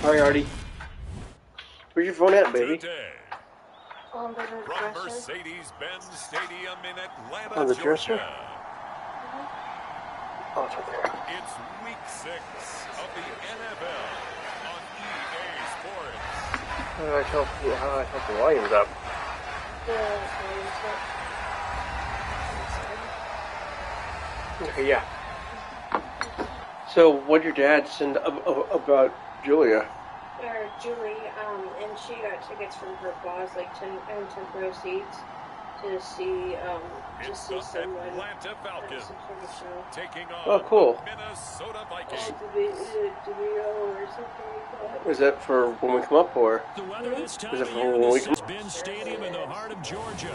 Hi, Artie. Where's your phone at, baby? On the From dresser. Mercedes-Benz Stadium in Atlanta, On the dresser? Georgia. Oh, it's right there. It's Week 6 of the NFL on EA Sports. How do I tell the volume's up? Okay, yeah. So, what'd your dad send about Julia? Or Julie, and she got tickets from her boss, like 10 row seats, to see someone. Atlanta Falcons some sort of show. taking on Oh, cool. the Minnesota Vikings. Is it DeVito or something like that? Is that for when we come up, or The weather this time is it of for year, when we this come is Ben Stadium in the heart of Georgia.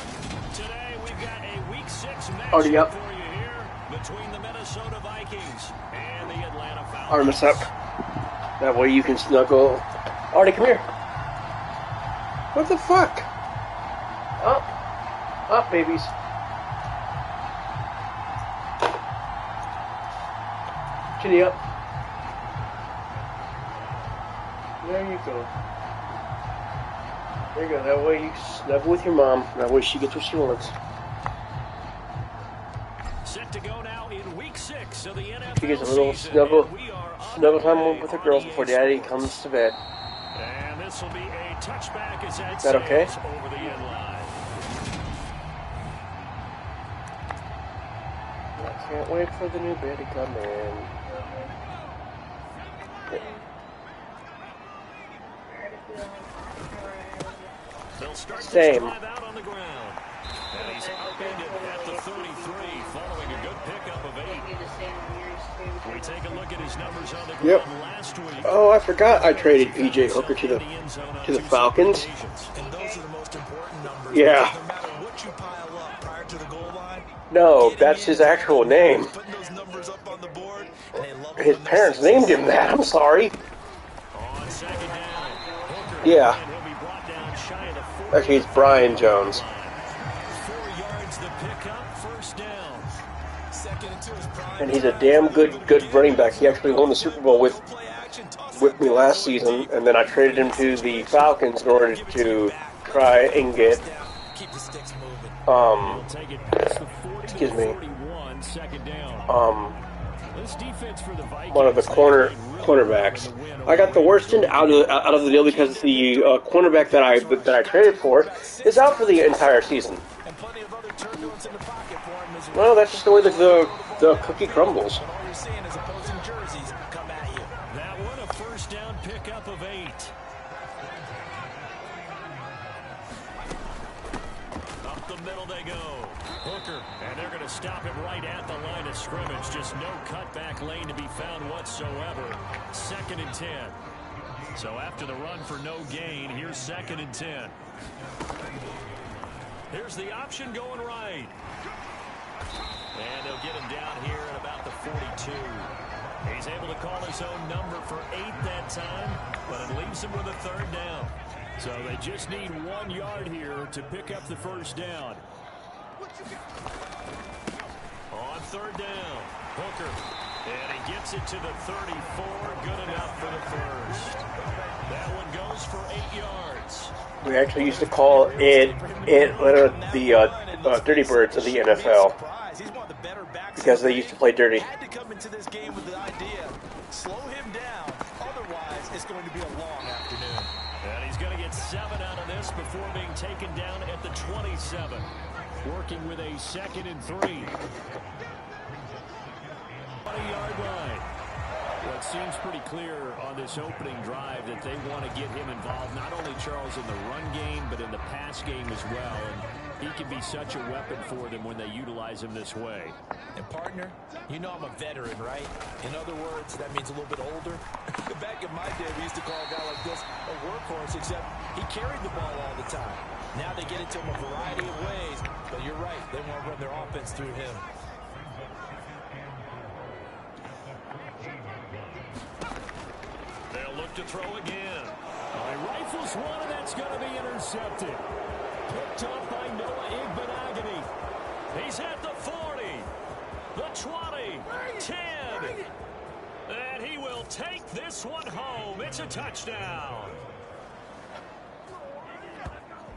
Today we've got a Week 6 Already matchup up. for you here between the Minnesota Vikings and the Atlanta Falcons. Artemis up? That way you can snuggle. Artie, come here. What the fuck? Up. Up, babies. Chinny up. There you go. There you go. That way you snuggle with your mom. That way she gets what she wants. Set to go now in Week 6 of the NFL She gets a little season, snuggle and we are time with her girls before Daddy comes to bed. And this will be a touchback as that That okay? sails over the end line. I can't wait for the new bed to come in. They'll start this Same. drive out on the ground. And he's upended at the 33 following a good pickup of 8. We take a look at his numbers on the ground Yep. last week. Oh, I forgot I traded PJ Hooker to the Falcons. And those are the most important numbers. Yeah. No matter what you pile up prior to the goal line. No, that's his actual name. Putting those numbers up on the board, and they love it His when they parents succeed. named him that. I'm sorry. On second down, Hooker, Yeah. and he'll be brought down shy of the 40. Actually, it's Brian Jones. 4 yards the pickup, first down. Second and 2 is prime And he's a time. damn good running back. He actually won the Super Bowl with me last season, and then I traded him to the Falcons in order to try and get Keep the sticks moving. He'll take it past the 40 excuse to me. 41, second down. This defense for the Vikings, one of the cornerbacks. I got the worst end out of the deal because the cornerback that I traded for is out for the entire season. And plenty of other turbulence in the pocket for him as Well, that's just the way the cookie crumbles. But all you're seeing is opposing jerseys come at you. That one a first down pickup of 8. Up the middle they go. Hooker, and they're going to stop him right at the line of scrimmage. Just no cutback lane to be found whatsoever. Second and 10. So after the run for no gain, here's second and 10. Here's the option going right. And they'll get him down here at about the 42. He's able to call his own number for 8 that time, but it leaves him with a third down. So they just need 1 yard here to pick up the first down. On third down, Hooker, and he gets it to the 34. Good enough for the first. That one goes for 8 yards. We actually used to call it the Dirty Birds of the NFL because they used to play dirty. Had to come into this game with the idea, slow him down. Otherwise, it's going to be a long afternoon. And he's going to get 7 out of this before being taken down at the 27. Working with a second and 3. 20-yard line. Well, it seems pretty clear on this opening drive that they want to get him involved, not only, Charles, in the run game, but in the pass game as well. And he can be such a weapon for them when they utilize him this way. And partner, you know I'm a veteran, right? In other words, that means a little bit older. Back in my day, we used to call a guy like this a workhorse, except he carried the ball all the time. Now they get it to him a variety of ways, but you're right, they want to run their offense through him. They'll look to throw again. He rifles one, and that's going to be intercepted. Picked up by Noah Igbenogany. He's at the 40, the 20, 10. And he will take this one home. It's a touchdown.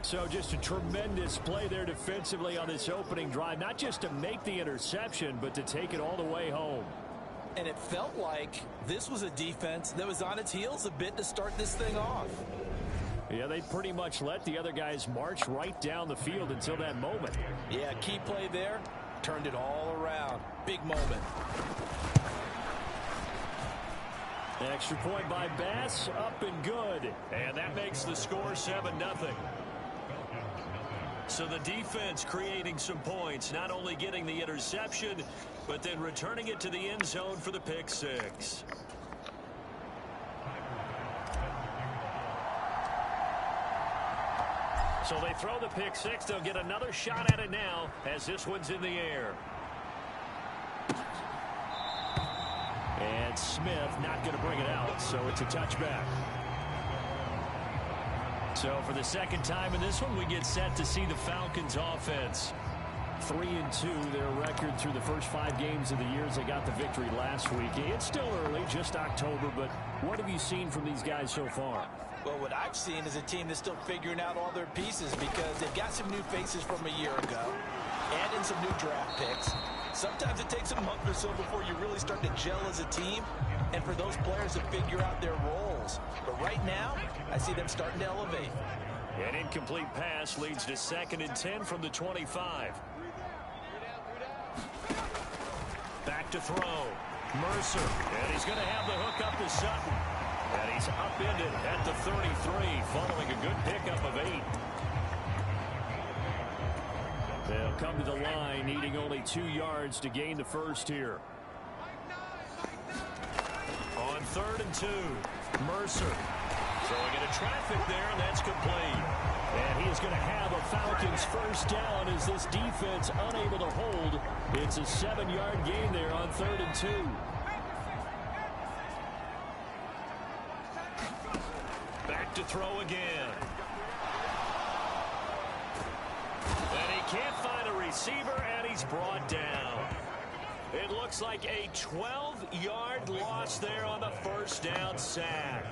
So just a tremendous play there defensively on this opening drive. Not just to make the interception, but to take it all the way home. And it felt like this was a defense that was on its heels a bit to start this thing off. Yeah, they pretty much let the other guys march right down the field until that moment. Yeah, key play there. Turned it all around. Big moment. Extra point by Bass, up and good. And that makes the score 7-0. So the defense creating some points, not only getting the interception, but then returning it to the end zone for the pick six. So they throw the pick six. They'll get another shot at it now as this one's in the air. And Smith not going to bring it out, so it's a touchback. So for the second time in this one, we get set to see the Falcons offense. 3-2, their record through the first 5 games of the year as they got the victory last week. It's still early, just October, but what have you seen from these guys so far? Well, what I've seen is a team that's still figuring out all their pieces because they've got some new faces from a year ago and in some new draft picks. Sometimes it takes a month or so before you really start to gel as a team and for those players to figure out their roles. But right now, I see them starting to elevate. An incomplete pass leads to 2nd and 10 from the 25. Back to throw. Mercer. And he's going to have the hook up to Sutton. And he's upended at the 33 following a good pickup of 8. They'll come to the line needing only 2 yards to gain the first here. On 3rd and 2, Mercer throwing into traffic there, and that's complete. And he is going to have a Falcons first down as this defense unable to hold. It's a 7-yard gain there on 3rd and 2. Back to throw again. And he can't find a receiver, and he's brought down. It looks like a 12-yard loss there on the first down sack.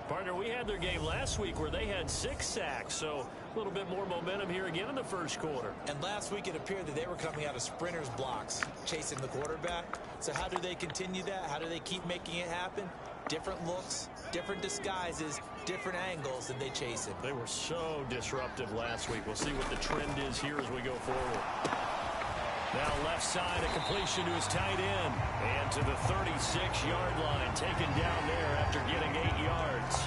Partner, we had their game last week where they had 6 sacks, so a little bit more momentum here again in the first quarter. And last week it appeared that they were coming out of sprinters blocks, chasing the quarterback. So how do they continue that? How do they keep making it happen? Different looks, different disguises, different angles that they chase him. They were so disruptive last week. We'll see what the trend is here as we go forward. Now left side, a completion to his tight end. And to the 36-yard line, taken down there after getting 8 yards.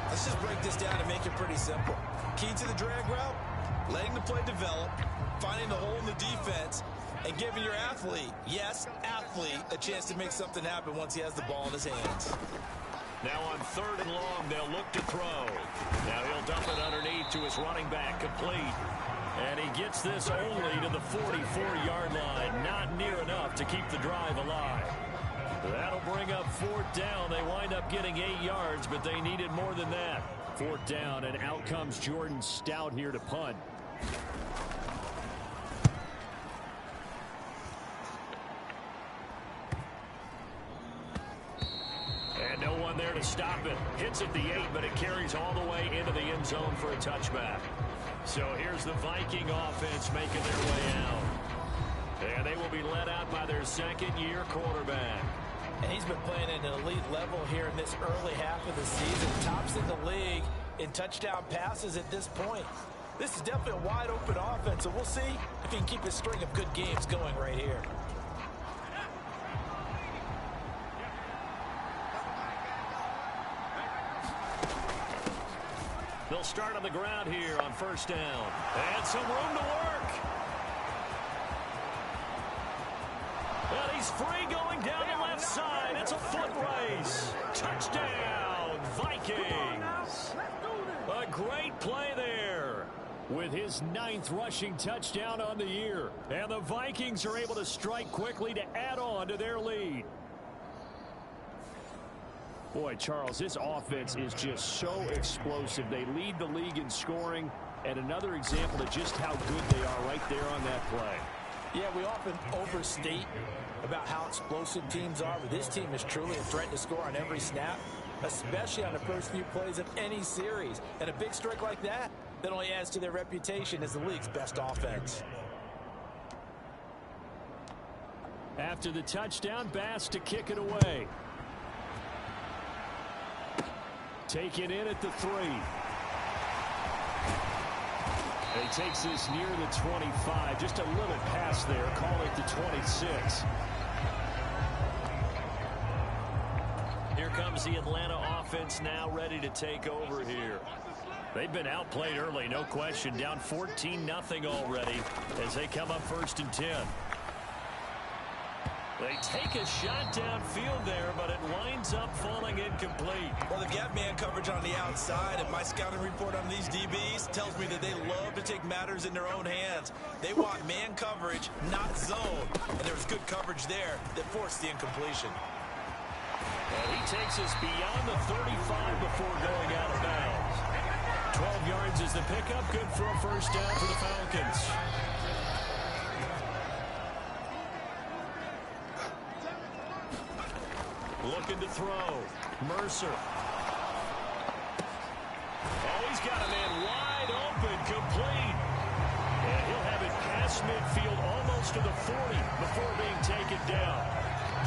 Let's just break this down and make it pretty simple. Key to the drag route, letting the play develop, finding the hole in the defense, and giving your athlete, yes, athlete, a chance to make something happen once he has the ball in his hands. Now on 3rd and long, they'll look to throw. Now he'll dump it underneath to his running back, complete. And he gets this only to the 44-yard line. Not near enough to keep the drive alive. That'll bring up 4th down. They wind up getting 8 yards, but they needed more than that. 4th down, and out comes Jordan Stout here to punt. And no one there to stop it. Hits at the 8, but it carries all the way into the end zone for a touchback. So here's the Viking offense making their way out. And they will be led out by their 2nd-year quarterback. And he's been playing at an elite level here in this early half of the season. Tops in the league in touchdown passes at this point. This is definitely a wide-open offense, so we'll see if he can keep his string of good games going right here. They'll start on the ground here on 1st down. And some room to work. And he's free going down the left side. It's a foot race. Touchdown, Vikings. A great play there with his 9th rushing touchdown on the year. And the Vikings are able to strike quickly to add on to their lead. Boy, Charles, this offense is just so explosive. They lead the league in scoring, and another example of just how good they are right there on that play. Yeah, we often overstate about how explosive teams are, but this team is truly a threat to score on every snap, especially on the first few plays of any series. And a big streak like that only adds to their reputation as the league's best offense. After the touchdown, Bass to kick it away. Take it in at the 3. He takes this near the 25. Just a little pass there. Call it the 26. Here comes the Atlanta offense now ready to take over here. They've been outplayed early, no question. Down 14-0 already as they come up 1st and 10. They take a shot downfield there, but it winds up falling incomplete. Well, they've got man coverage on the outside, and my scouting report on these DBs tells me that they love to take matters in their own hands. They want man coverage, not zone. And there was good coverage there that forced the incompletion. And he takes us beyond the 35 before going out of bounds. 12 yards is the pickup. Good for a first down for the Falcons. Looking to throw. Mercer. Oh, he's got a man wide open, complete. And he'll have it past midfield almost to the 40 before being taken down.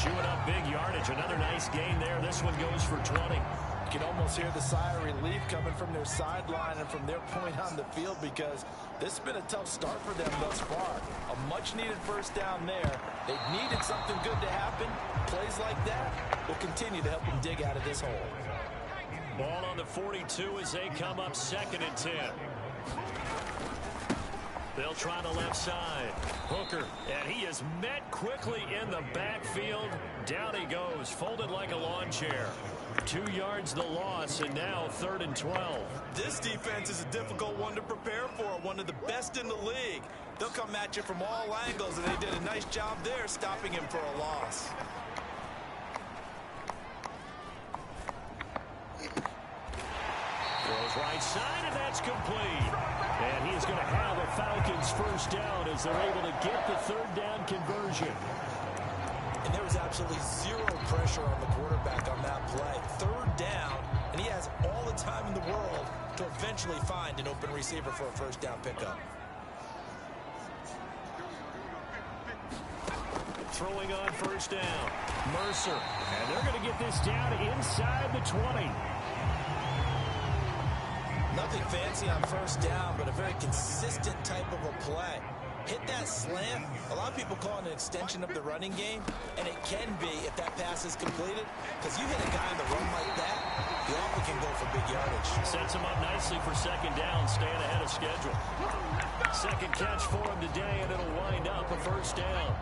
Chewing up big yardage. Another nice gain there. This one goes for 20. You can almost hear the sigh of relief coming from their sideline and from their point on the field because this has been a tough start for them thus far. A much-needed first down there. They've needed something good to happen. Plays like that will continue to help them dig out of this hole. Ball on the 42 as they come up 2nd and 10. They'll try the left side. Hooker, and he is met quickly in the backfield. Down he goes, folded like a lawn chair. 2 yards the loss, and now 3rd and 12. This defense is a difficult one to prepare for, one of the best in the league. They'll come at you from all angles, and they did a nice job there stopping him for a loss. Throws right side, and that's complete. And he is going to have a Falcons first down as they're able to get the 3rd down conversion. And there was absolutely zero pressure on the quarterback on that play. 3rd down, and he has all the time in the world to eventually find an open receiver for a first down pickup. Throwing on first down. Mercer. And they're going to get this down inside the 20. Nothing fancy on first down, but a very consistent type of a play. Hit that slant. A lot of people call it an extension of the running game, and it can be if that pass is completed, because you hit a guy on the run like that, he often can go for big yardage. Sets him up nicely for 2nd down, staying ahead of schedule. 2nd catch for him today, and it'll wind up a first down.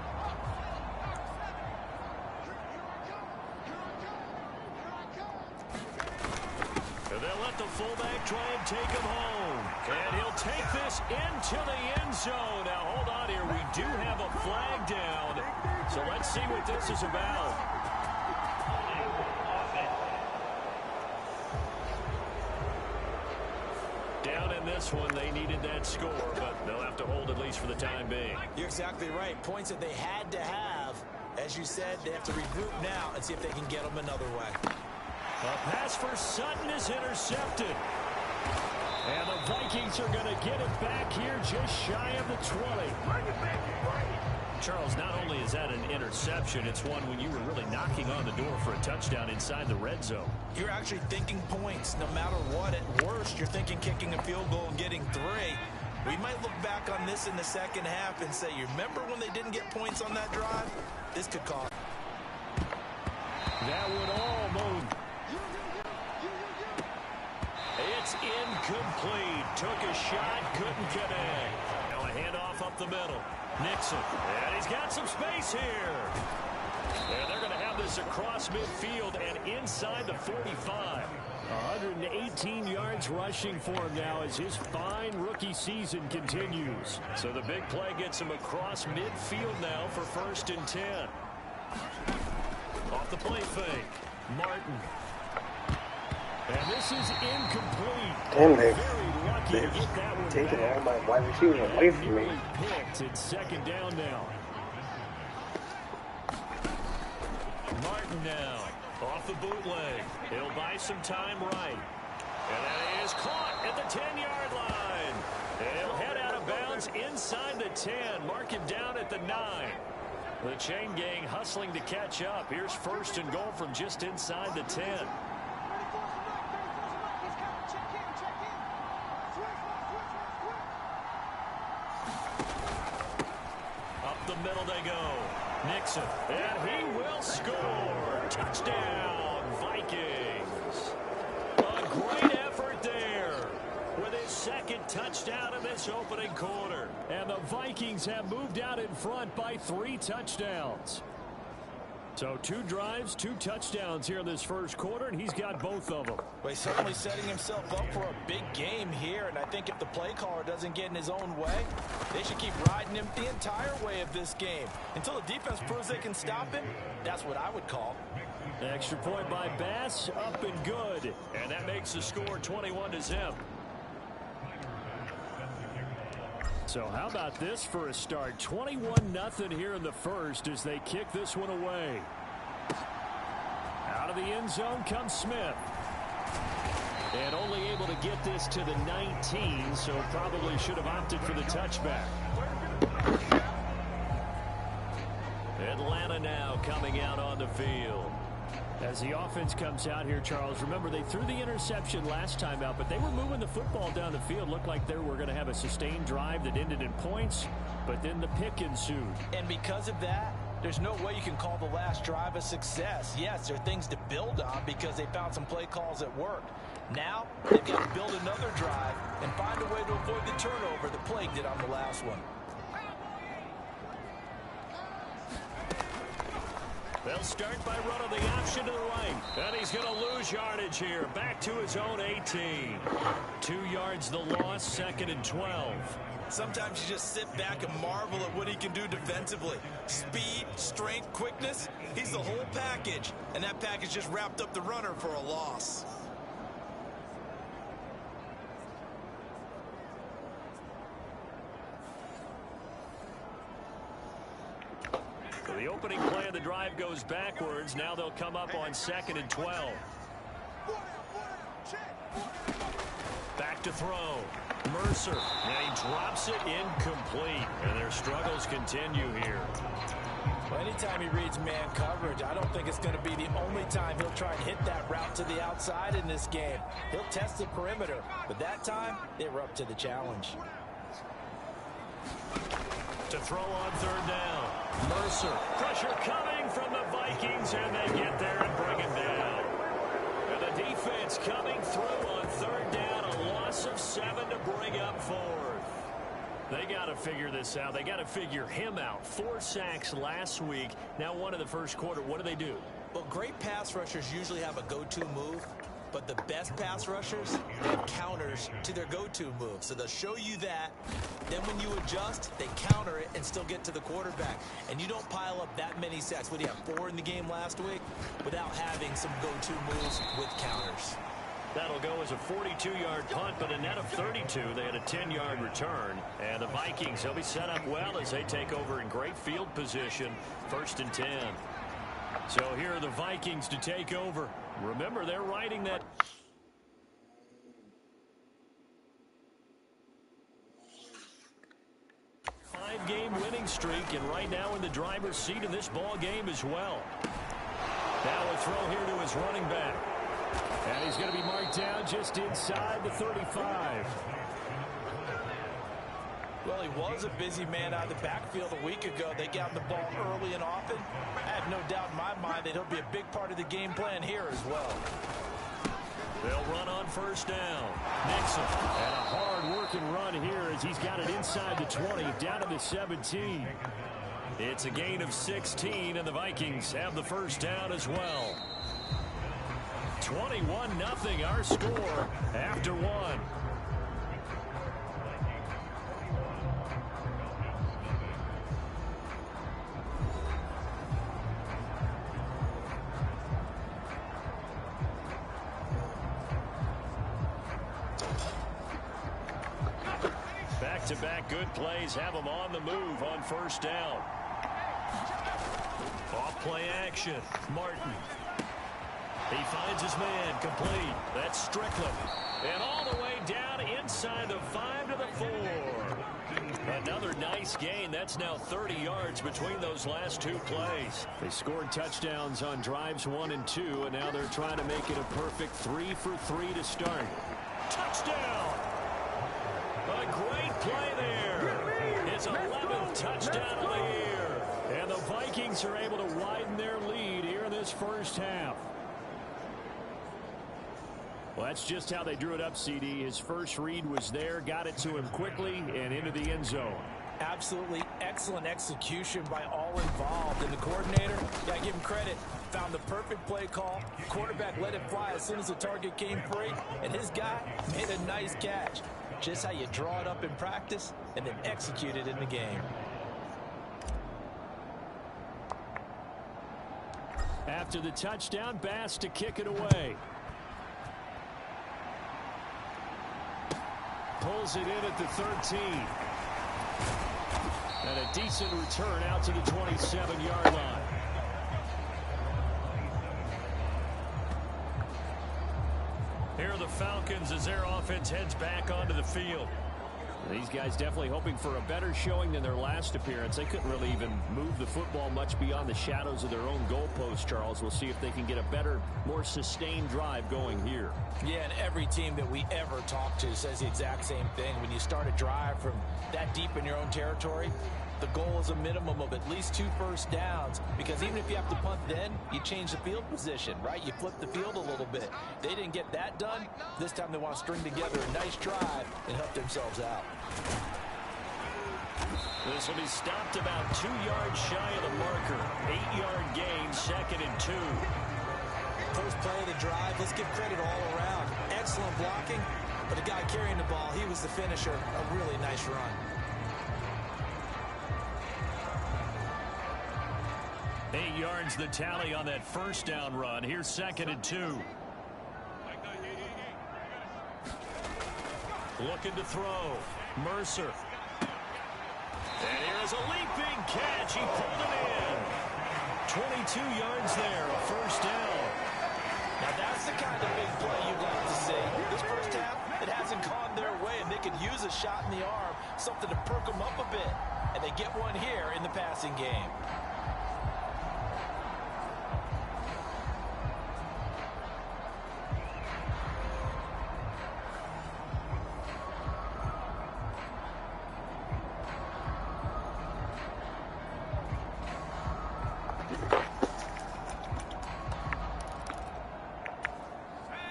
And they'll let the fullback try and take him home. And he'll take this into the end zone. Now, hold on here. We do have a flag down. So let's see what this is about. Down in this one, they needed that score, but they'll have to hold at least for the time being. You're exactly right. Points that they had to have. As you said, they have to regroup now and see if they can get them another way. A pass for Sutton is intercepted. And the Vikings are going to get it back here just shy of the 20. Charles, not only is that an interception, it's one when you were really knocking on the door for a touchdown inside the red zone. You're actually thinking points no matter what. At worst, you're thinking kicking a field goal and getting 3. We might look back on this in the second half and say, you remember when they didn't get points on that drive? This could cost. That would almost. It's incomplete. Took a shot, couldn't connect. Now a handoff up the middle. Nixon. And he's got some space here. And they're going to have this across midfield and inside the 45. 118 yards rushing for him now as his fine rookie season continues. So the big play gets him across midfield now for 1st and 10. Off the play fake. Martin. And this is incomplete. Damn, Very lucky to they've get that one taken back. all my wide receivers away from me. Nearly picked. It's second down now. Martin now. Off the bootleg. He'll buy some time right. And that is caught at the 10-yard line. And he'll head out of bounds inside the 10. Mark him down at the 9. The chain gang hustling to catch up. Here's first and goal from just inside the 10. Up the middle they go. Nixon. And he will score. Touchdown, Vikings. A great effort there with his second touchdown in this opening quarter. And the Vikings have moved out in front by 3 touchdowns. So 2 drives, 2 touchdowns here in this first quarter, and he's got both of them. Well, he's certainly setting himself up for a big game here, and I think if the play caller doesn't get in his own way, they should keep riding him the entire way of this game. Until the defense proves they can stop him, that's what I would call. Extra point by Bass, up and good. And that makes the score 21-0. So how about this for a start? 21-0 here in the first as they kick this one away. Out of the end zone comes Smith. And only able to get this to the 19, so probably should have opted for the touchback. Atlanta now coming out on the field. As the offense comes out here, Charles, remember they threw the interception last time out, but they were moving the football down the field. Looked like they were going to have a sustained drive that ended in points, but then the pick ensued. And because of that, there's no way you can call the last drive a success. Yes, there are things to build on because they found some play calls that worked. Now, they've got to build another drive and find a way to avoid the turnover that plagued it on the last one. They'll start by running the option to the right. And he's going to lose yardage here. Back to his own 18. 2 yards the loss, 2nd and 12. Sometimes you just sit back and marvel at what he can do defensively. Speed, strength, quickness. He's the whole package. And that package just wrapped up the runner for a loss. So the opening play of the drive goes backwards. Now they'll come up on 2nd and 12. Back to throw. Mercer. And he drops it incomplete. And their struggles continue here. Well, anytime he reads man coverage, I don't think it's going to be the only time he'll try and hit that route to the outside in this game. He'll test the perimeter. But that time, they were up to the challenge. To throw on 3rd down. Mercer. Pressure coming from the Vikings, and they get there and bring it down. And the defense coming through on 3rd down. A loss of 7 to bring up 4th. They got to figure this out. They got to figure him out. 4 sacks last week. Now 1 in the first quarter. What do? Well, great pass rushers usually have a go-to move. But the best pass rushers have counters to their go-to move. So they'll show you that. Then when you adjust, they counter it and still get to the quarterback. And you don't pile up that many sacks. What do you have, 4 in the game last week? Without having some go-to moves with counters. That'll go as a 42-yard punt, but a net of 32. They had a 10-yard return. And the Vikings, they'll be set up well as they take over in great field position. 1st and 10. So here are the Vikings to take over. Remember, they're riding that 5-game winning streak, and right now in the driver's seat in this ball game as well. Now a throw here to his running back. And he's going to be marked down just inside the 35. Well, he was a busy man out of the backfield a week ago. They got him the ball early and often. I have no doubt in my mind that he'll be a big part of the game plan here as well. They'll run on 1st down. Nixon. And a hard-working run here as he's got it inside the 20, down to the 17. It's a gain of 16, and the Vikings have the 1st down as well. 21-0 our score after 1. Back-to-back good plays have them on the move on first down. Off-play action. Martin. He finds his man complete. That's Strickland. And all the way down inside the 5 to the 4. Another nice gain. That's now 30 yards between those last two plays. They scored touchdowns on drives 1 and 2, and now they're trying to make it a perfect 3 for 3 to start. Touchdown! A great play there. His 11th touchdown of the year. And the Vikings are able to widen their lead here in this first half. Well, that's just how they drew it up, CD. His first read was there, got it to him quickly, and into the end zone. Absolutely excellent execution by all involved. And the coordinator, got to give him credit, found the perfect play call. Quarterback let it fly as soon as the target came free, and his guy made a nice catch. Just how you draw it up in practice and then execute it in the game. After the touchdown, Bass to kick it away. Pulls it in at the 13. And a decent return out to the 27-yard line. Here are the Falcons as their offense heads back onto the field. These guys definitely hoping for a better showing than their last appearance. They couldn't really even move the football much beyond the shadows of their own goalpost, Charles. We'll see if they can get a better, more sustained drive going here. Yeah, and every team that we ever talk to says the exact same thing. When you start a drive from that deep in your own territory, the goal is a minimum of at least 2 first downs, because even if you have to punt then, you change the field position, right? You flip the field a little bit. They didn't get that done. This time they want to string together a nice drive and help themselves out. This will be stopped about 2 yards shy of the marker. 8-yard gain, 2nd and 2. First play of the drive, let's give credit all around. Excellent blocking, but the guy carrying the ball, he was the finisher. A really nice run. Eight yards the tally on that first down run. Here's 2nd and 2. Looking to throw. Mercer. And here's a leaping catch. He pulled it in. 22 yards there, a first down. Now that's the kind of big play you'd like to see. This first half, it hasn't gone their way, and they could use a shot in the arm, something to perk them up a bit. And they get one here in the passing game.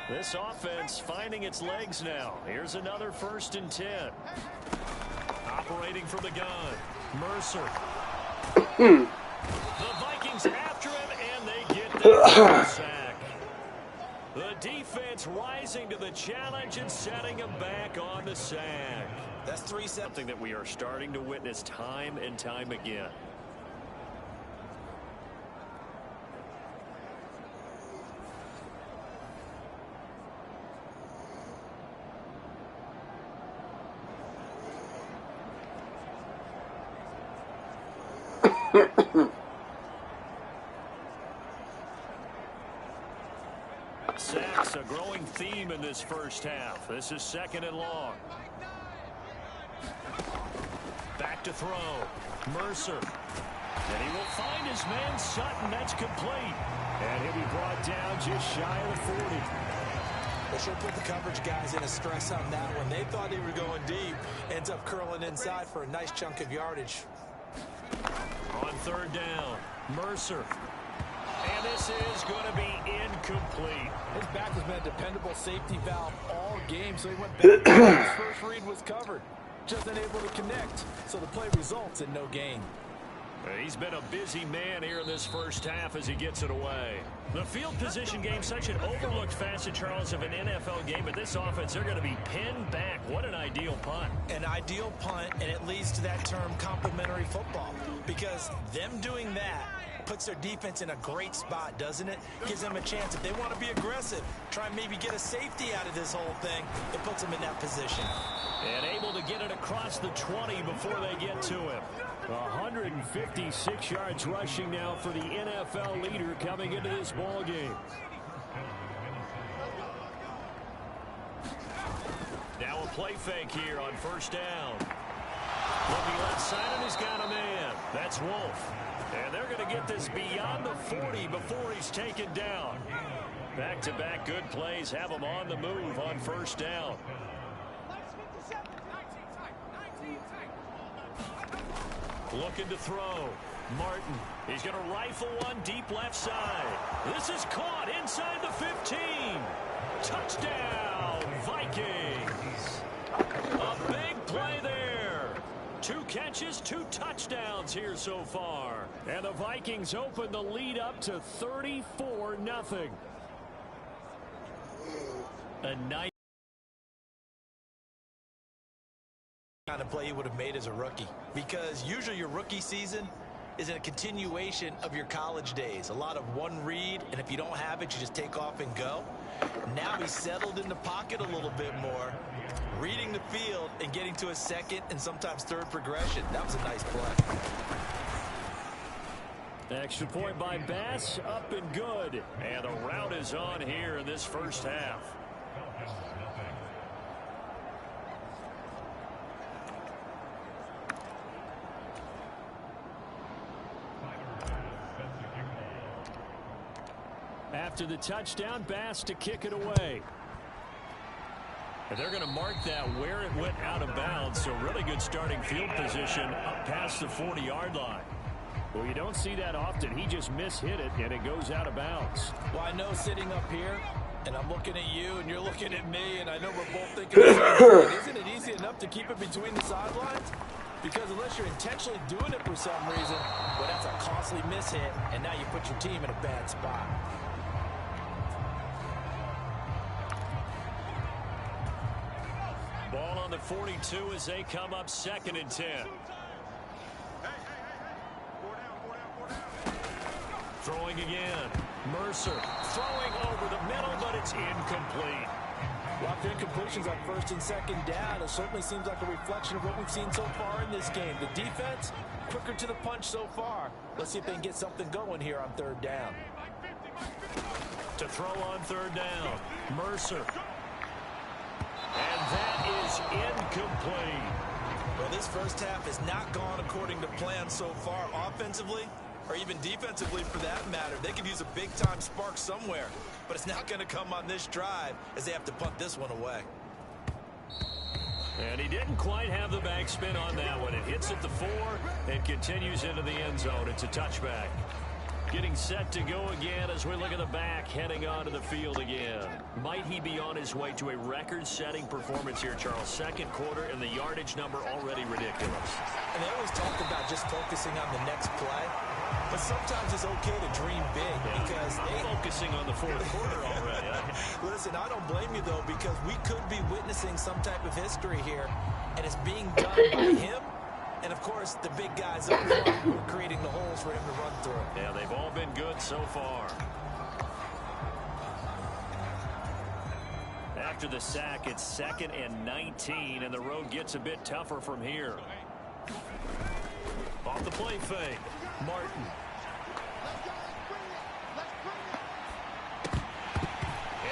This offense finding its legs now. Here's another 1st and 10. Operating from the gun. Mercer. The Vikings after him, and they get the sack. The defense rising to the challenge and setting him back on the sack. That's 3-7. Something that we are starting to witness time and time again. Sacks, a growing theme in this first half. This is 2nd and long. Back to throw. Mercer. And he will find his man Sutton. That's complete. And he'll be brought down just shy of the 40. They should put the coverage guys in a stress on that one. They thought they were going deep. Ends up curling inside for a nice chunk of yardage. On 3rd down, Mercer. And this is going to be incomplete. His back has been a dependable safety valve all game, so he went back. His first read was covered. Just unable to connect, so the play results in no gain. He's been a busy man here in this first half as he gets it away. The field position game, such an overlooked facet, Charles, of an NFL game. But this offense, they're going to be pinned back. What an ideal punt. An ideal punt, and it leads to that term complementary football. Because them doing that puts their defense in a great spot, doesn't it? Gives them a chance. If they want to be aggressive, try and maybe get a safety out of this whole thing, it puts them in that position. And able to get it across the 20 before they get to him. 156 yards rushing now for the NFL leader coming into this ball game. Now a play fake here on first down. Looking left side, and he's got a man. That's Wolf. And they're going to get this beyond the 40 before he's taken down. Back-to-back good plays have him on the move on first down. Looking to throw. Martin. He's going to rifle one deep left side. This is caught inside the 15. Touchdown, Vikings. A big play there. 2 catches, 2 touchdowns here so far. And the Vikings open the lead up to 34-0. A nice kind of play you would have made as a rookie, because usually your rookie season is a continuation of your college days. A lot of one read, and if you don't have it, you just take off and go. Now he's settled in the pocket a little bit more, reading the field and getting to a second and sometimes third progression. That was a nice play. Extra point by Bass, up and good. And the route is on here in this first half. After the touchdown, Bass to kick it away. And they're going to mark that where it went out of bounds. So really good starting field position up past the 40-yard line. Well, you don't see that often. He just mishit it, and it goes out of bounds. Well, I know sitting up here, and I'm looking at you, and you're looking at me, and I know we're both thinking the same thing. Isn't it easy enough to keep it between the sidelines? Because unless you're intentionally doing it for some reason, well, that's a costly mishit, and now you put your team in a bad spot. Ball on the 42 as they come up 2nd and 10. Throwing again. Mercer throwing over the middle, but it's incomplete. Well, the incompletions on 1st and 2nd down, it certainly seems like a reflection of what we've seen so far in this game. The defense, quicker to the punch so far. Let's see if they can get something going here on 3rd down. To throw on 3rd down. Mercer. And that is incomplete. Well, this first half has not gone according to plan so far offensively, or even defensively for that matter. They could use a big-time spark somewhere, but it's not going to come on this drive as they have to punt this one away. And he didn't quite have the backspin on that one. It hits at the 4 and continues into the end zone. It's a touchback. Getting set to go again as we look at the back, heading onto the field again. Might he be on his way to a record-setting performance here, Charles? 2nd quarter, and the yardage number already ridiculous. And they always talk about just focusing on the next play, but sometimes it's okay to dream big, because I'm focusing on the 4th quarter already. Listen, I don't blame you, though, because we could be witnessing some type of history here, and it's being done by him. And, of course, the big guys up front who are creating the holes for him to run through. Yeah, they've all been good so far. After the sack, it's 2nd and 19, and the road gets a bit tougher from here. Off the play fake, Martin.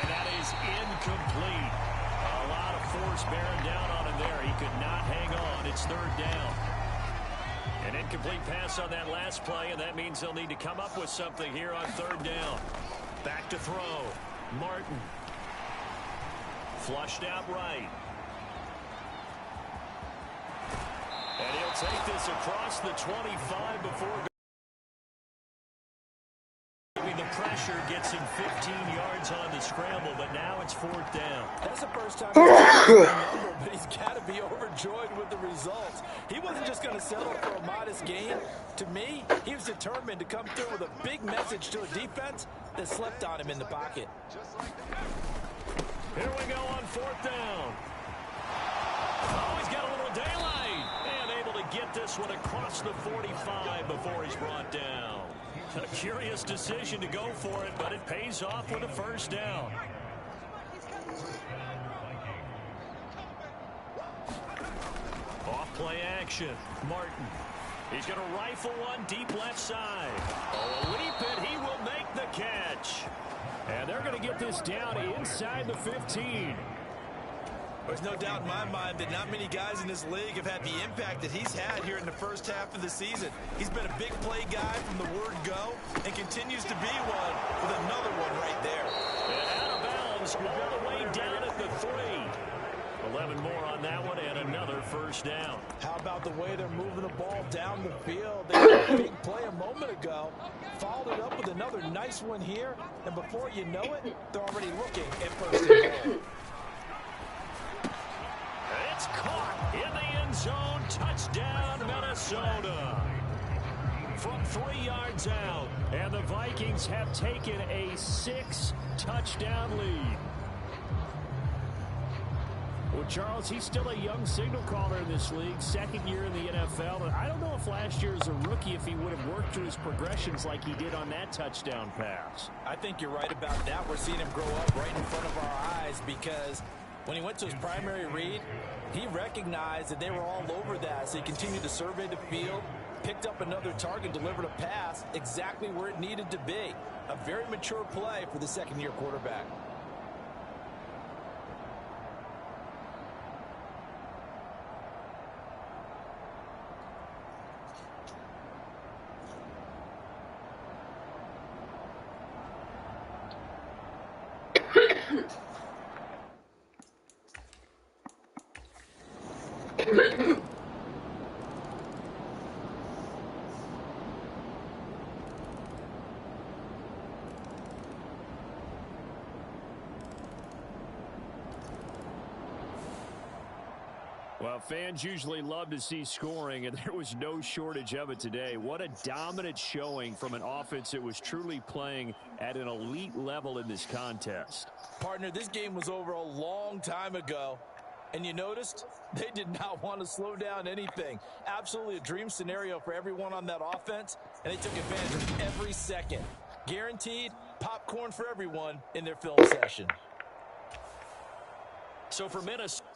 And that is incomplete. A lot of force bearing down on him there. He could not hang on. It's 3rd down. An incomplete pass on that last play, and that means they'll need to come up with something here on 3rd down. Back to throw. Martin. Flushed out right. And he'll take this across the 25 before the pressure gets him 15 yards on the scramble, but now it's 4th down. That's the first time he's number, but he's got to be overjoyed with the results. He wasn't just going to settle for a modest gain. To me, he was determined to come through with a big message to a defense that slept on him in the pocket. Here we go on 4th down. Oh, he's got a little daylight. And able to get this one across the 45 before he's brought down. A curious decision to go for it, but it pays off with a first down. Off play action. Martin. He's going to rifle one deep left side. Oh, leap it. He will make the catch. And they're going to get this down inside the 15. There's no doubt in my mind that not many guys in this league have had the impact that he's had here in the first half of the season. He's been a big play guy from the word go and continues to be one with another one right there. And out of bounds, all the way down at the 3. 11 more on that one and another first down. How about the way they're moving the ball down the field? They had a big play a moment ago, followed it up with another nice one here, and before you know it, they're already looking at first and goal. It's caught in the end zone. Touchdown, Minnesota. From 3 yards out, and the Vikings have taken a 6-touchdown lead. Well, Charles, he's still a young signal caller in this league, second year in the NFL. And I don't know if last year as a rookie, if he would have worked through his progressions like he did on that touchdown pass. I think you're right about that. We're seeing him grow up right in front of our eyes because when he went to his primary read, he recognized that they were all over that. So he continued to survey the field, picked up another target, delivered a pass exactly where it needed to be. A very mature play for the second-year quarterback. Well, fans usually love to see scoring, and there was no shortage of it today. What a dominant showing from an offense that was truly playing at an elite level in this contest. Partner, this game was over a long time ago, and you noticed they did not want to slow down anything. Absolutely a dream scenario for everyone on that offense, and they took advantage of every second. Guaranteed popcorn for everyone in their film session. So for Minnesota,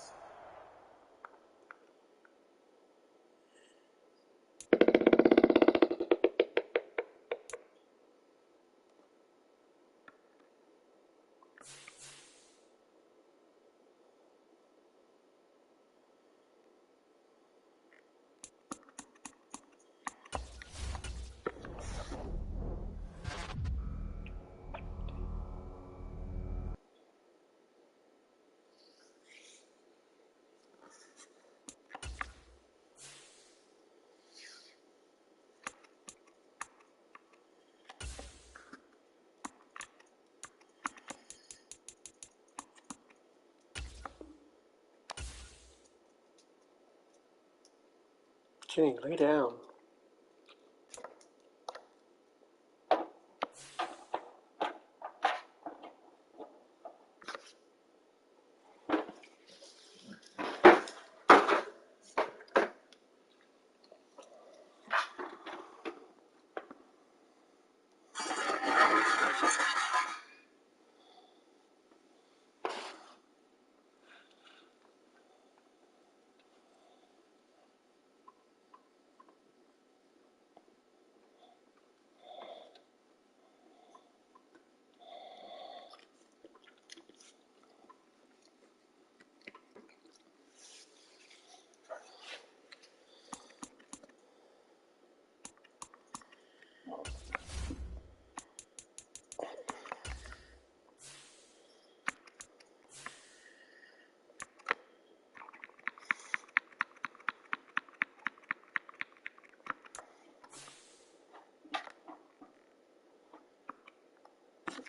Jenny, lay down.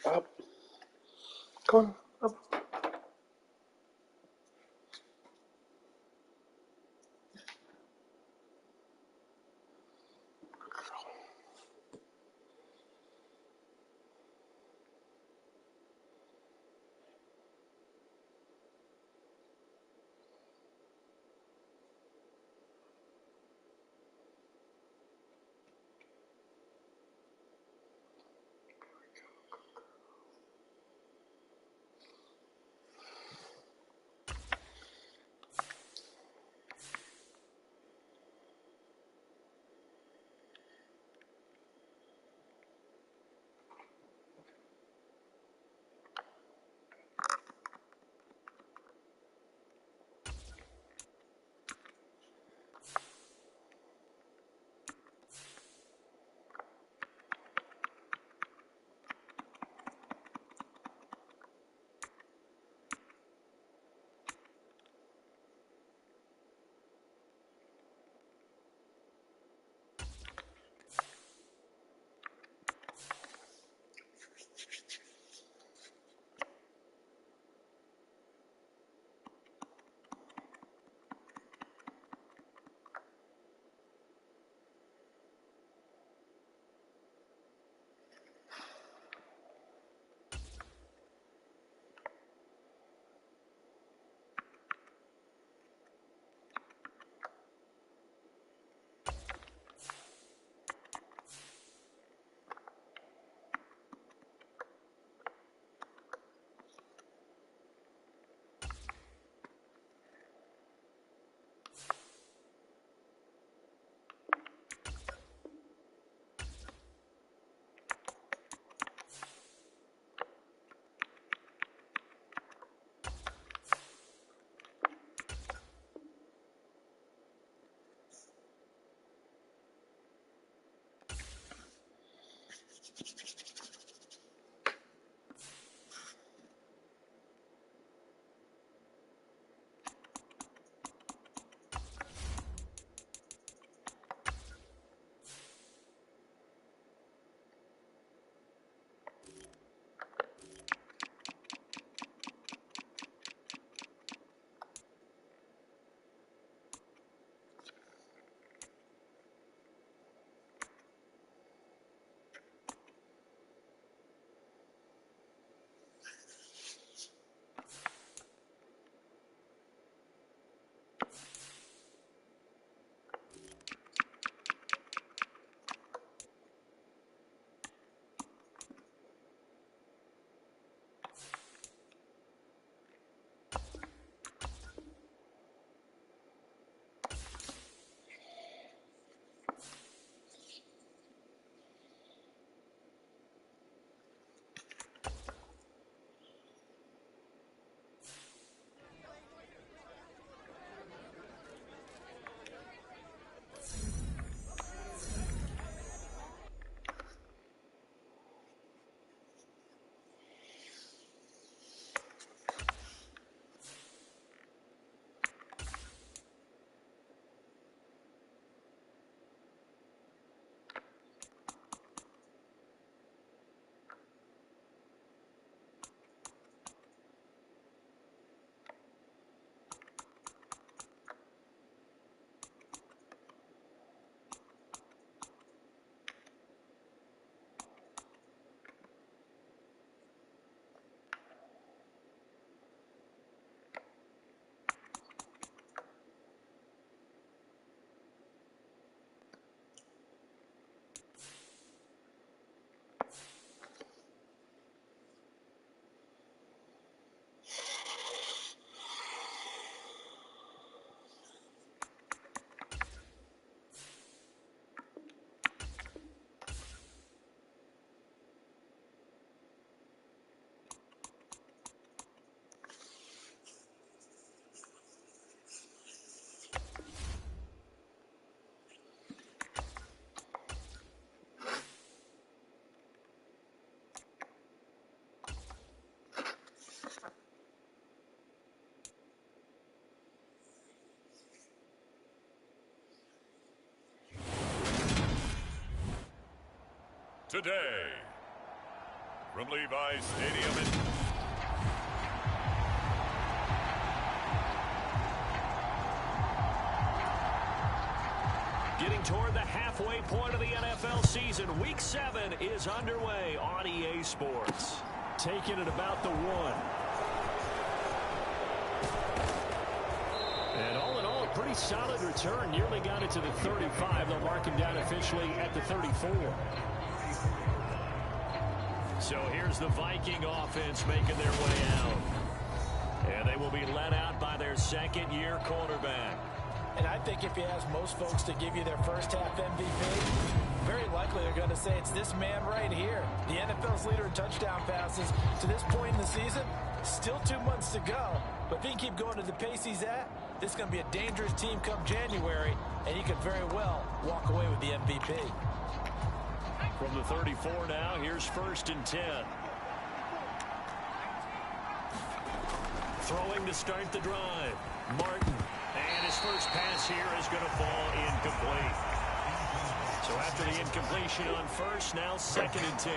Up. Come on, up. today. From Levi's Stadium in getting toward the halfway point of the NFL season. Week 7 is underway on EA Sports. Taking it about the 1. And all in all, a pretty solid return. Nearly got it to the 35. They'll mark him down officially at the 34. So here's the Viking offense making their way out. And they will be led out by their second-year quarterback. And I think if you ask most folks to give you their first half MVP, very likely they're going to say it's this man right here. The NFL's leader in touchdown passes to this point in the season. Still 2 months to go. But if he can keep going at the pace he's at, this is going to be a dangerous team come January, and he could very well walk away with the MVP. From the 34 now, here's 1st and 10. Throwing to start the drive. Martin. And his first pass here is going to fall incomplete. So after the incompletion on first, now 2nd and 10.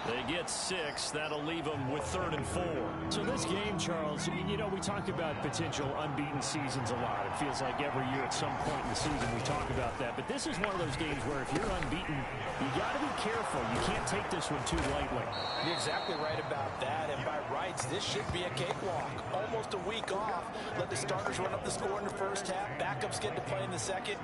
They get 6. That'll leave them with 3rd and 4. So this game, Charles, you know, we talked about potential unbeaten seasons a lot. It feels like every year at some point in the season we talk about that. But this is one of those games where if you're unbeaten, you got to be careful. You can't take this one too lightly. You're exactly right about that. And by rights, this should be a cakewalk. Almost a week off. Let the starters run up the score in the first half. Backups get to play in the second.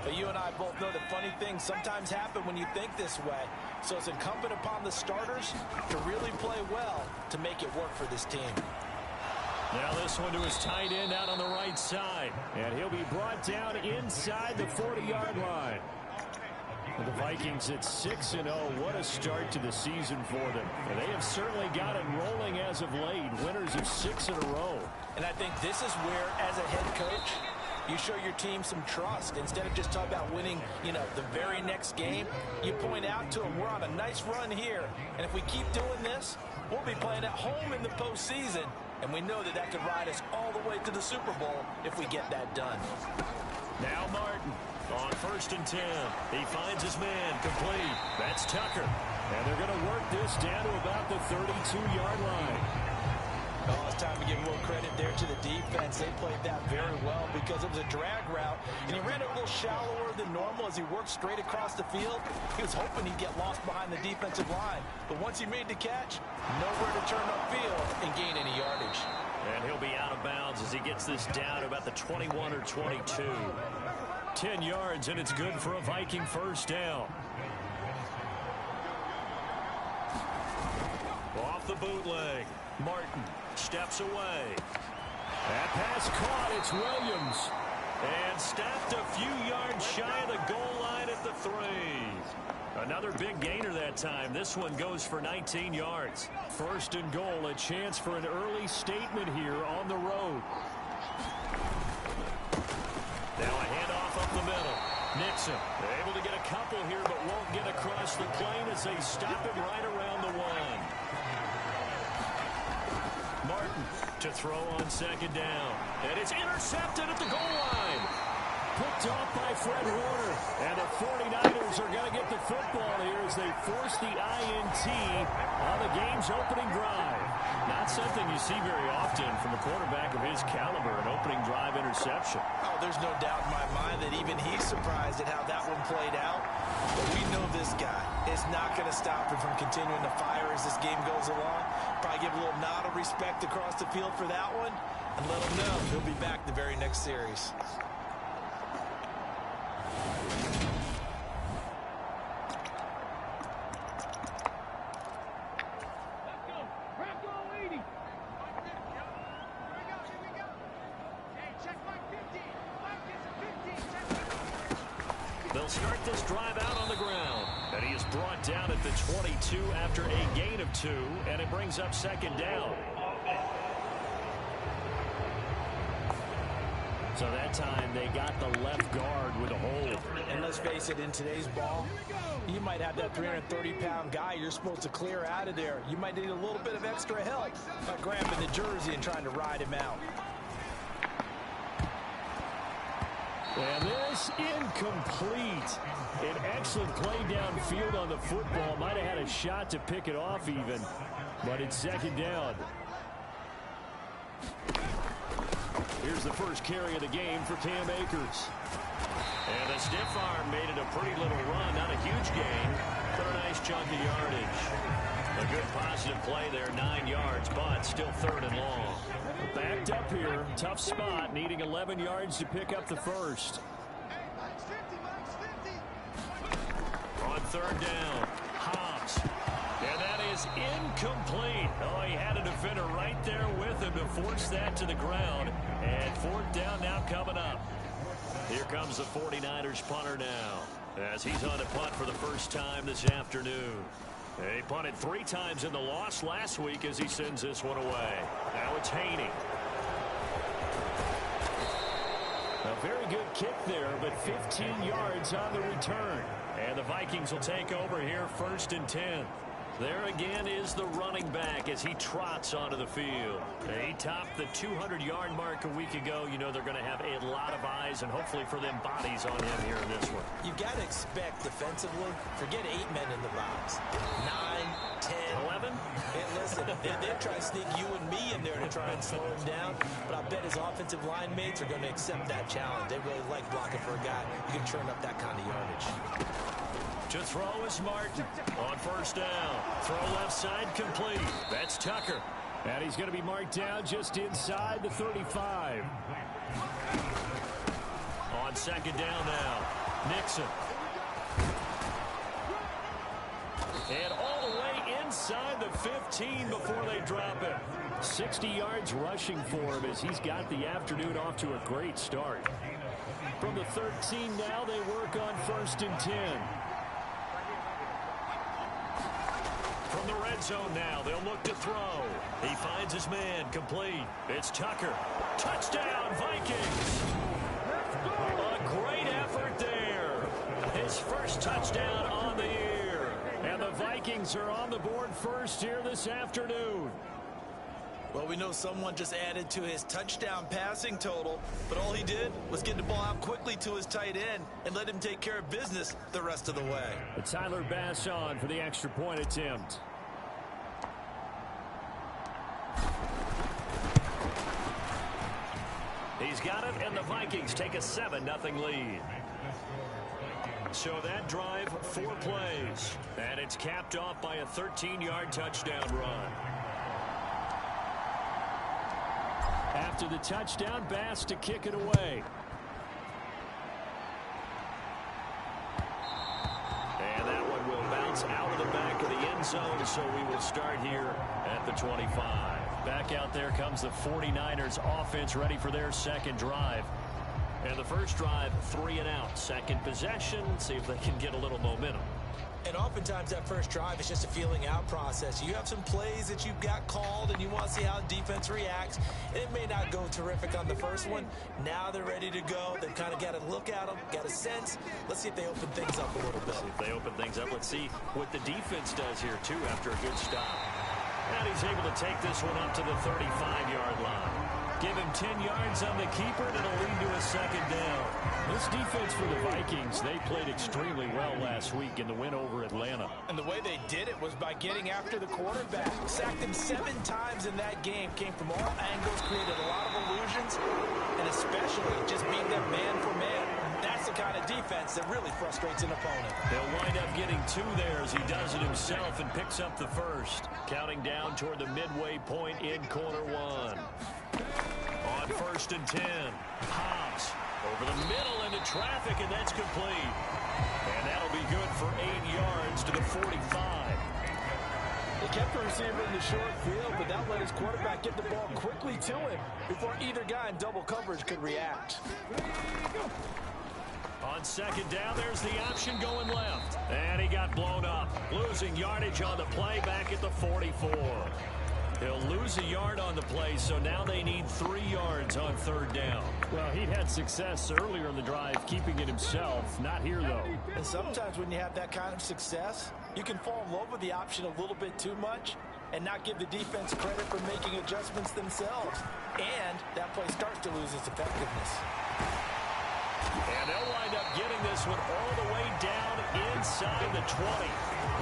But you and I both know that funny things sometimes happen when you think this way. So it's incumbent upon the starters to really play well to make it work for this team. Now this one to his tight end out on the right side. And he'll be brought down inside the 40-yard line. And the Vikings at 6-0. What a start to the season for them. And they have certainly got it rolling as of late. Winners of 6 in a row. And I think this is where, as a head coach, you show your team some trust. Instead of just talking about winning, you know, the very next game, you point out to them, we're on a nice run here. And if we keep doing this, we'll be playing at home in the postseason. And we know that that could ride us all the way to the Super Bowl if we get that done. Now Martin on 1st and 10. He finds his man complete. That's Tucker. And they're going to work this down to about the 32-yard line. Oh, it's time to give a little credit there to the defense. They played that very well because it was a drag route, and he ran it a little shallower than normal as he worked straight across the field. He was hoping he'd get lost behind the defensive line, but once he made the catch, nowhere to turn upfield and gain any yardage. And he'll be out of bounds as he gets this down to about the 21 or 22. 10 yards, and it's good for a Viking first down. Off the bootleg, Martin steps away. That pass caught. It's Williams. And stopped a few yards shy of the goal line at the 3. Another big gainer that time. This one goes for 19 yards. 1st and goal, a chance for an early statement here on the road. Now a handoff up the middle. Nixon able to get a couple here, but won't get across the plane as they stop him right around the 1. Martin to throw on 2nd down. And it's intercepted at the goal line. Picked off by Fred Warner. And the 49ers are going to get the football here as they force the INT on the game's opening drive. Not something you see very often from a quarterback of his caliber, an opening drive interception. Oh, there's no doubt in my mind that even he's surprised at how that one played out. But we know this guy is not going to stop him from continuing to fire as this game goes along. Probably give a little nod of respect across the field for that one and let him know he'll be back the very next series. They'll start this drive out on the ground. And he is brought down at the 22 after a gain of 2, and it brings up 2nd down. So that time they got the left guard with a hold. And let's face it, in today's ball, you might have that 330-pound guy you're supposed to clear out of there. You might need a little bit of extra help by grabbing the jersey and trying to ride him out. And this incomplete. An excellent play downfield on the football. Might have had a shot to pick it off even, but it's second down. Here's the first carry of the game for Cam Akers. And the stiff arm made it a pretty little run. Not a huge gain, but a nice chunk of yardage. A good positive play there, 9 yards, but still third and long. Backed up here, tough spot, needing 11 yards to pick up the first. On third down, Hobbs. And that is incomplete. Oh, he had a defender right there with him to force that to the ground. And fourth down now coming up. Here comes the 49ers punter now, as he's on a punt for the first time this afternoon. He punted 3 times in the loss last week as he sends this one away. Now it's Haney. A very good kick there, but 15 yards on the return. And the Vikings will take over here, 1st and 10. There again is the running back as he trots onto the field. He topped the 200-yard mark a week ago. You know they're going to have a lot of eyes and hopefully for them bodies on him here in this one. You've got to expect defensively, forget 8 men in the box. 9, 10, 11? Hey, listen, they'll try to sneak you and me in there to try and slow him down, but I bet his offensive line mates are going to accept that challenge. They really like blocking for a guy who can turn up that kind of yardage. To throw is Martin on first down. Throw left side complete. That's Tucker. And he's going to be marked down just inside the 35. On second down now, Nixon. And all the way inside the 15 before they drop it. 60 yards rushing for him as he's got the afternoon off to a great start. From the 13 now, they work on 1st and 10. From the red zone now, they'll look to throw. He finds his man, complete. It's Tucker. Touchdown, Vikings! A great effort there. His first touchdown on the year. And the Vikings are on the board first here this afternoon. Well, we know someone just added to his touchdown passing total, but all he did was get the ball out quickly to his tight end and let him take care of business the rest of the way. Tyler Bass on for the extra point attempt. He's got it, and the Vikings take a 7-0 lead. So that drive, 4 plays, and it's capped off by a 13-yard touchdown run. After the touchdown, Bass to kick it away. And that one will bounce out of the back of the end zone, so we will start here at the 25. Back out there comes the 49ers offense ready for their second drive. And the first drive, 3 and out. Second possession, see if they can get a little momentum. And oftentimes that first drive is just a feeling out process. You have some plays that you've got called and you want to see how the defense reacts. It may not go terrific on the first one. Now they're ready to go. They've kind of got to look at them, got a sense. Let's see if they open things up a little bit. See if they open things up. Let's see what the defense does here, too, after a good stop. And he's able to take this one up to the 35-yard line. Give him 10 yards on the keeper, and it'll lead to a second down. This defense for the Vikings, they played extremely well last week in the win over Atlanta. And the way they did it was by getting after the quarterback. Sacked him 7 times in that game. Came from all angles, created a lot of illusions, and especially just being them man for man. That's the kind of defense that really frustrates an opponent. They'll wind up getting 2 there as he does it himself and picks up the first. Counting down toward the midway point in quarter 1. On 1st and 10, Hobbs over the middle into traffic, and that's complete. And that'll be good for 8 yards to the 45. They kept the receiver in the short field, but that let his quarterback get the ball quickly to him before either guy in double coverage could react. On second down, there's the option going left. And he got blown up, losing yardage on the play back at the 44. He'll lose a yard on the play, so now they need 3 yards on 3rd down. Well, he had success earlier in the drive, keeping it himself. Not here, though. And sometimes when you have that kind of success, you can fall in love with the option a little bit too much and not give the defense credit for making adjustments themselves. And that play starts to lose its effectiveness. And they'll wind up getting this one all the way down inside the 20.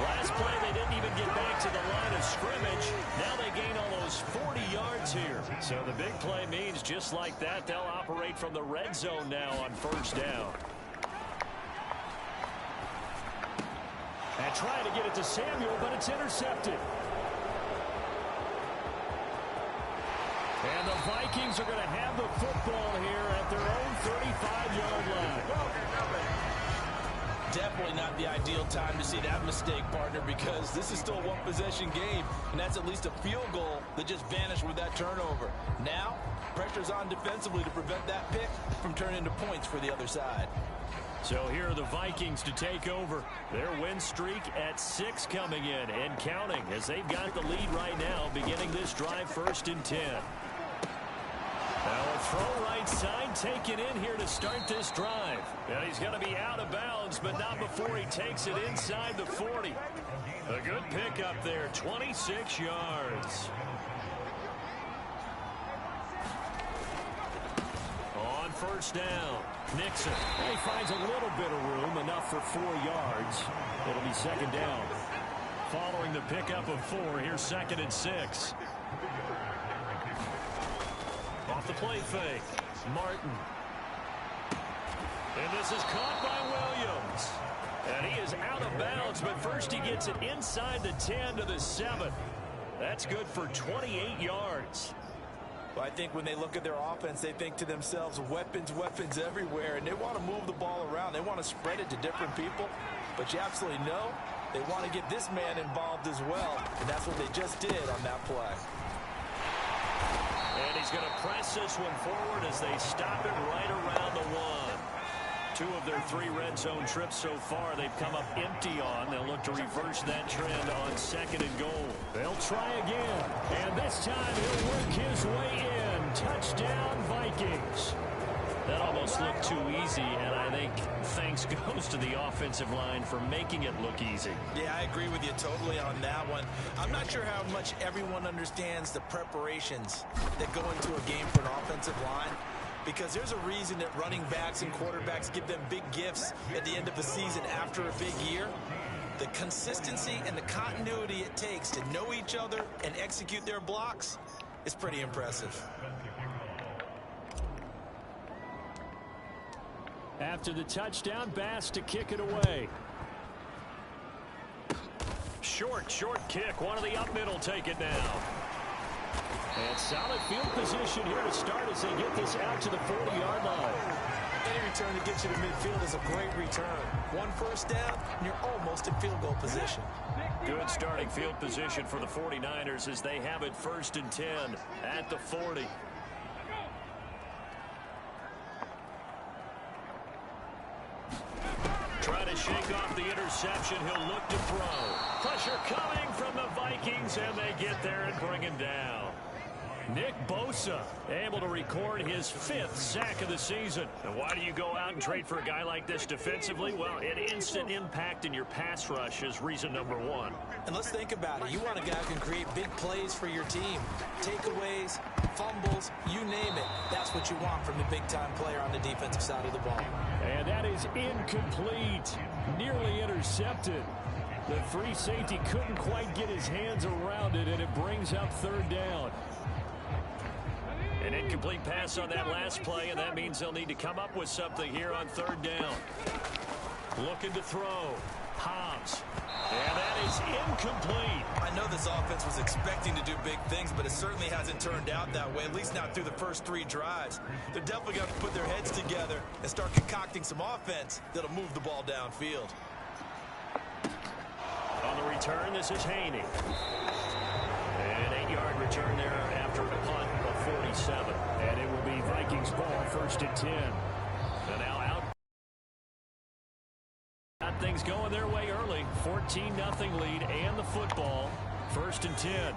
Last play, they didn't even get back to the line of scrimmage. Now they gain almost 40 yards here. So the big play means just like that, they'll operate from the red zone now on 1st down. And trying to get it to Samuel, but it's intercepted. And the Vikings are going to have the football here at their own 35-yard line. Definitely not the ideal time to see that mistake, partner, because this is still a one-possession game, and that's at least a field goal that just vanished with that turnover. Now, pressure's on defensively to prevent that pick from turning into points for the other side. So here are the Vikings to take over. Their win streak at 6 coming in and counting as they've got the lead right now, beginning this drive 1st and 10. Now a throw right side taken in here to start this drive. And he's going to be out of bounds, but not before he takes it inside the 40. A good pickup there, 26 yards. On 1st down, Nixon. He finds a little bit of room, enough for 4 yards. It'll be 2nd down. Following the pickup of 4, here's 2nd and 6. Off the play fake, Martin. And this is caught by Williams. And he is out of bounds, but first he gets it inside the 10 to the 7. That's good for 28 yards. Well, I think when they look at their offense, they think to themselves, weapons, weapons everywhere, and they want to move the ball around. They want to spread it to different people, but you absolutely know they want to get this man involved as well, and that's what they just did on that play. And he's going to press this one forward as they stop it right around the 1. 2 of their 3 red zone trips so far they've come up empty on. They'll look to reverse that trend on 2nd and goal. They'll try again, and this time he'll work his way in. Touchdown, Vikings. That almost looked too easy, and I think thanks goes to the offensive line for making it look easy. Yeah, I agree with you totally on that one. I'm not sure how much everyone understands the preparations that go into a game for an offensive line, because there's a reason that running backs and quarterbacks give them big gifts at the end of the season after a big year. The consistency and the continuity it takes to know each other and execute their blocks is pretty impressive. After the touchdown, Bass to kick it away. Short kick. One of the up middle take it now. And solid field position here to start as they get this out to the 40-yard line. Any return that gets you to midfield is a great return. 1 first down, and you're almost in field goal position. Good starting field position for the 49ers as they have it 1st and 10 at the 40. Try to shake off the interception. He'll look to throw. Pressure coming from the Vikings, and they get there and bring him down. Nick Bosa able to record his 5th sack of the season. And why do you go out and trade for a guy like this defensively? Well, an instant impact in your pass rush is reason number 1. And let's think about it. You want a guy who can create big plays for your team. Takeaways, fumbles, you name it. That's what you want from the big-time player on the defensive side of the ball. And that is incomplete. Nearly intercepted. The free safety couldn't quite get his hands around it, and it brings up 3rd down. An incomplete pass on that last play, and that means they'll need to come up with something here on 3rd down. Looking to throw. Hobbs. And that is incomplete. I know this offense was expecting to do big things, but it certainly hasn't turned out that way, at least not through the first 3 drives. They're definitely going to put their heads together and start concocting some offense that'll move the ball downfield. On the return, this is Haney. An 8-yard return there after a punt of 47. And it will be Vikings ball 1st and 10. And now out. Got things going their way early. 14-0 lead and the football. 1st and 10.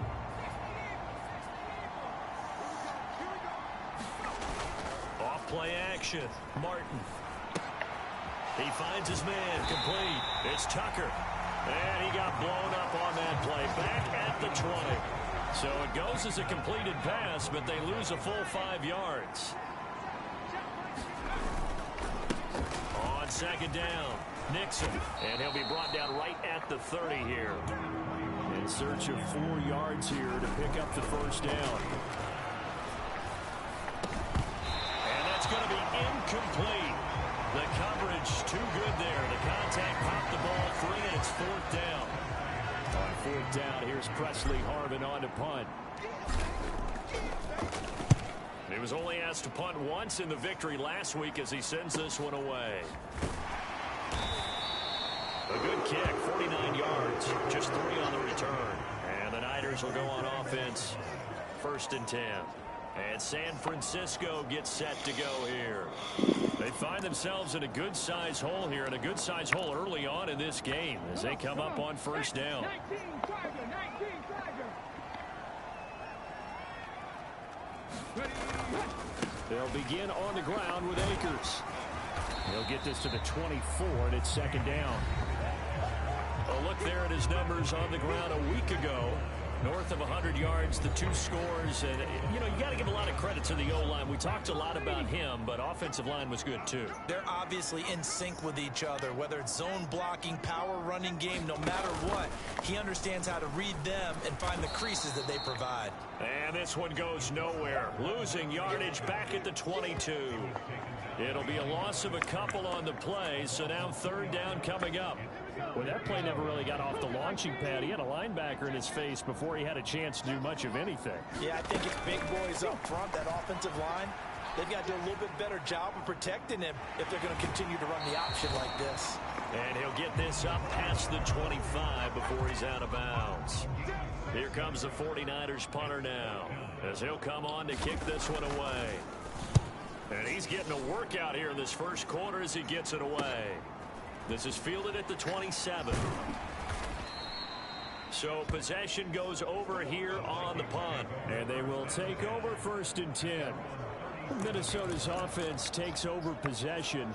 Play action. Martin. He finds his man. Complete. It's Tucker. And he got blown up on that play. Back at the 20. So it goes as a completed pass, but they lose a full 5 yards. On second down, Nixon. And he'll be brought down right at the 30 here. In search of 4 yards here to pick up the first down. And that's going to be incomplete. The coverage too good there. The contact popped the ball free, and it's 4th down. On 4th down, here's Presley Harvin on to punt. He was only asked to punt once in the victory last week as he sends this one away. A good kick, 49 yards, just 3 on the return. And the Niners will go on offense, 1st and 10. And San Francisco gets set to go here. They find themselves in a good-sized hole here, and a good-sized hole early on in this game as they come up on 1st down. They'll begin on the ground with Akers. He'll get this to the 24, and it's 2nd down. A look there at his numbers on the ground a week ago. North of 100 yards, the 2 scores. And, you know, you got to give a lot of credit to the O-line. We talked a lot about him, but offensive line was good, too. They're obviously in sync with each other, whether it's zone blocking, power running game, no matter what. He understands how to read them and find the creases that they provide. And this one goes nowhere. Losing yardage back at the 22. It'll be a loss of a couple on the play, so now 3rd down coming up. Well, that play never really got off the launching pad. He had a linebacker in his face before he had a chance to do much of anything. Yeah, I think it's big boys up front, that offensive line. They've got to do a little bit better job of protecting him if they're going to continue to run the option like this. And he'll get this up past the 25 before he's out of bounds. Here comes the 49ers punter now, as he'll come on to kick this one away. And he's getting a workout here in this first quarter as he gets it away. This is fielded at the 27. So possession goes over here on the punt. And they will take over 1st and 10. Minnesota's offense takes over possession.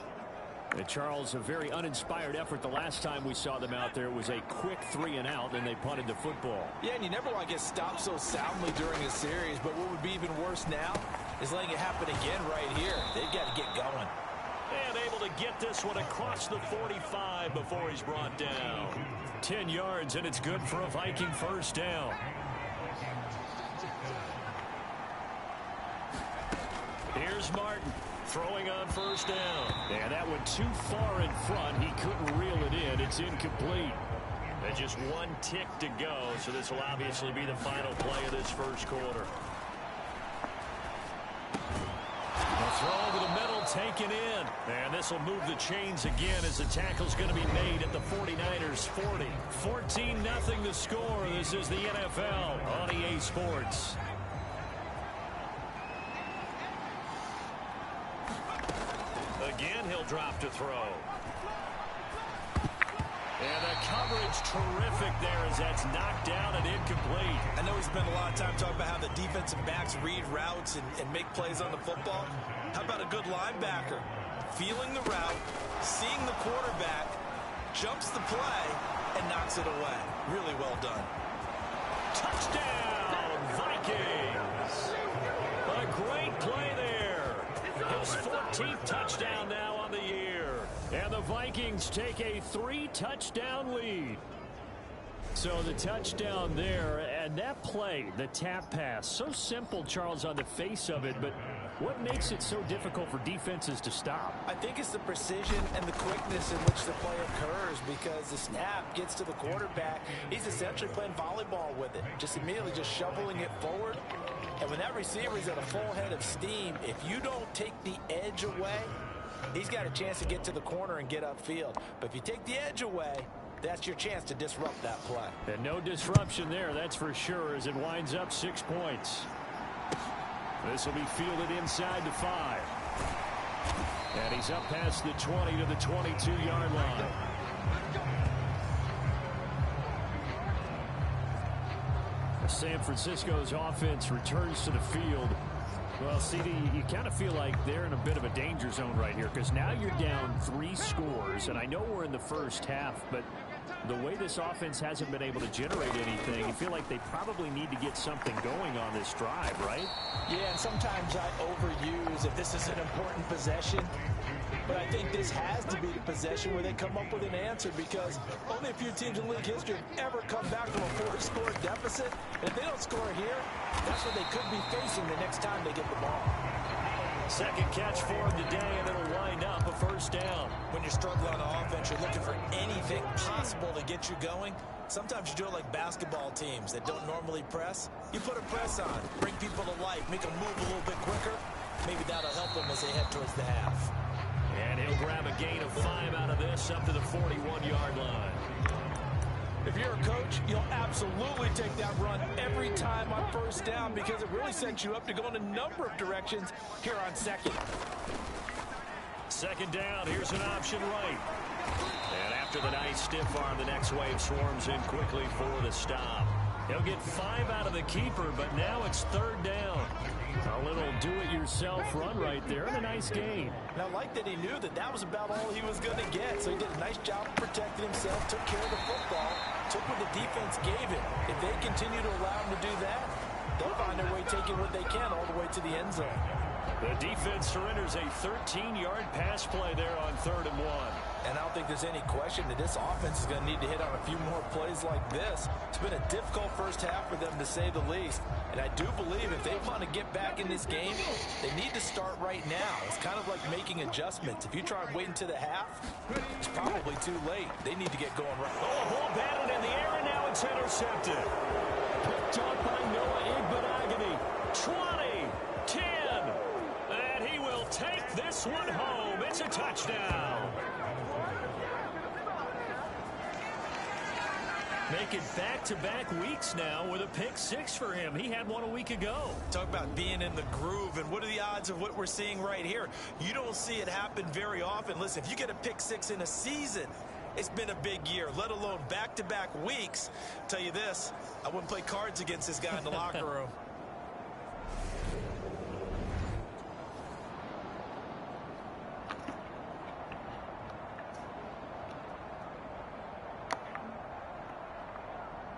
And Charles, a very uninspired effort the last time we saw them out there. It was a quick 3 and out, and they punted the football. Yeah, and you never want to get stopped so soundly during a series, but what would be even worse now is letting it happen again right here. They've got to get going. And able to get this one across the 45 before he's brought down. 10 yards, and it's good for a Viking 1st down. Here's Martin throwing on 1st down. And that went too far in front. He couldn't reel it in. It's incomplete. And just 1 tick to go, so this will obviously be the final play of this first quarter. Throw over the middle, taken in. And this will move the chains again as the tackle's going to be made at the 49ers 40. 14-0 the score. This is the NFL on EA Sports. Again, he'll drop to throw. And the coverage terrific there as that's knocked down and incomplete. I know we spent a lot of time talking about how the defensive backs read routes and make plays on the football. How about a good linebacker? Feeling the route, seeing the quarterback, jumps the play, and knocks it away. Really well done. Touchdown, Vikings! A great play there. His 14th touchdown now on the year. And the Vikings take a 3-touchdown lead. So the touchdown there, and that play, the tap pass, so simple, Charles, on the face of it, but what makes it so difficult for defenses to stop? I think it's the precision and the quickness in which the play occurs, because the snap gets to the quarterback. He's essentially playing volleyball with it, just immediately just shoveling it forward. And when that receiver is at a full head of steam, if you don't take the edge away, he's got a chance to get to the corner and get upfield. But if you take the edge away, that's your chance to disrupt that play. And no disruption there, that's for sure, as it winds up 6 points. This will be fielded inside the 5. And he's up past the 20 to the 22-yard line. San Francisco's offense returns to the field. Well, CD, you kind of feel like they're in a bit of a danger zone right here because now you're down 3 scores, and I know we're in the first half, but the way this offense hasn't been able to generate anything, you feel like they probably need to get something going on this drive, right? Yeah, and sometimes I overuse if this is an important possession. But I think this has to be the possession where they come up with an answer because only a few teams in league history have ever come back from a 4-score deficit. And if they don't score here, that's what they could be facing the next time they get the ball. Second catch for him today, and it'll wind up a first down. When you're struggling on offense, you're looking for anything possible to get you going. Sometimes you do it like basketball teams that don't normally press. You put a press on, bring people to life, make them move a little bit quicker. Maybe that'll help them as they head towards the half. And he'll grab a gain of 5 out of this up to the 41-yard line. If you're a coach, you'll absolutely take that run every time on first down because it really sets you up to go in a number of directions here on second. Second down, here's an option right. And after the nice stiff arm, the next wave swarms in quickly for the stop. He'll get 5 out of the keeper, but now it's third down. A little do-it-yourself run right there and a nice gain. And I like that he knew that that was about all he was going to get. So he did a nice job of protecting himself, took care of the football, took what the defense gave him. If they continue to allow him to do that, they'll find their way taking what they can all the way to the end zone. The defense surrenders a 13-yard pass play there on 3rd and 1. And I don't think there's any question that this offense is going to need to hit on a few more plays like this. It's been a difficult first half for them, to say the least. And I do believe if they want to get back in this game, they need to start right now. It's kind of like making adjustments. If you try and wait until the half, it's probably too late. They need to get going right now. Oh, ball batted in the air, and now it's intercepted. Picked up by Noah Igbenogany. 20, 10, and he will take this one home. It's a touchdown. Making back-to-back weeks now with a pick 6 for him. He had one a week ago. Talk about being in the groove, and what are the odds of what we're seeing right here? You don't see it happen very often. Listen, if you get a pick 6 in a season, it's been a big year, let alone back-to-back weeks. Tell you this, I wouldn't play cards against this guy in the locker room.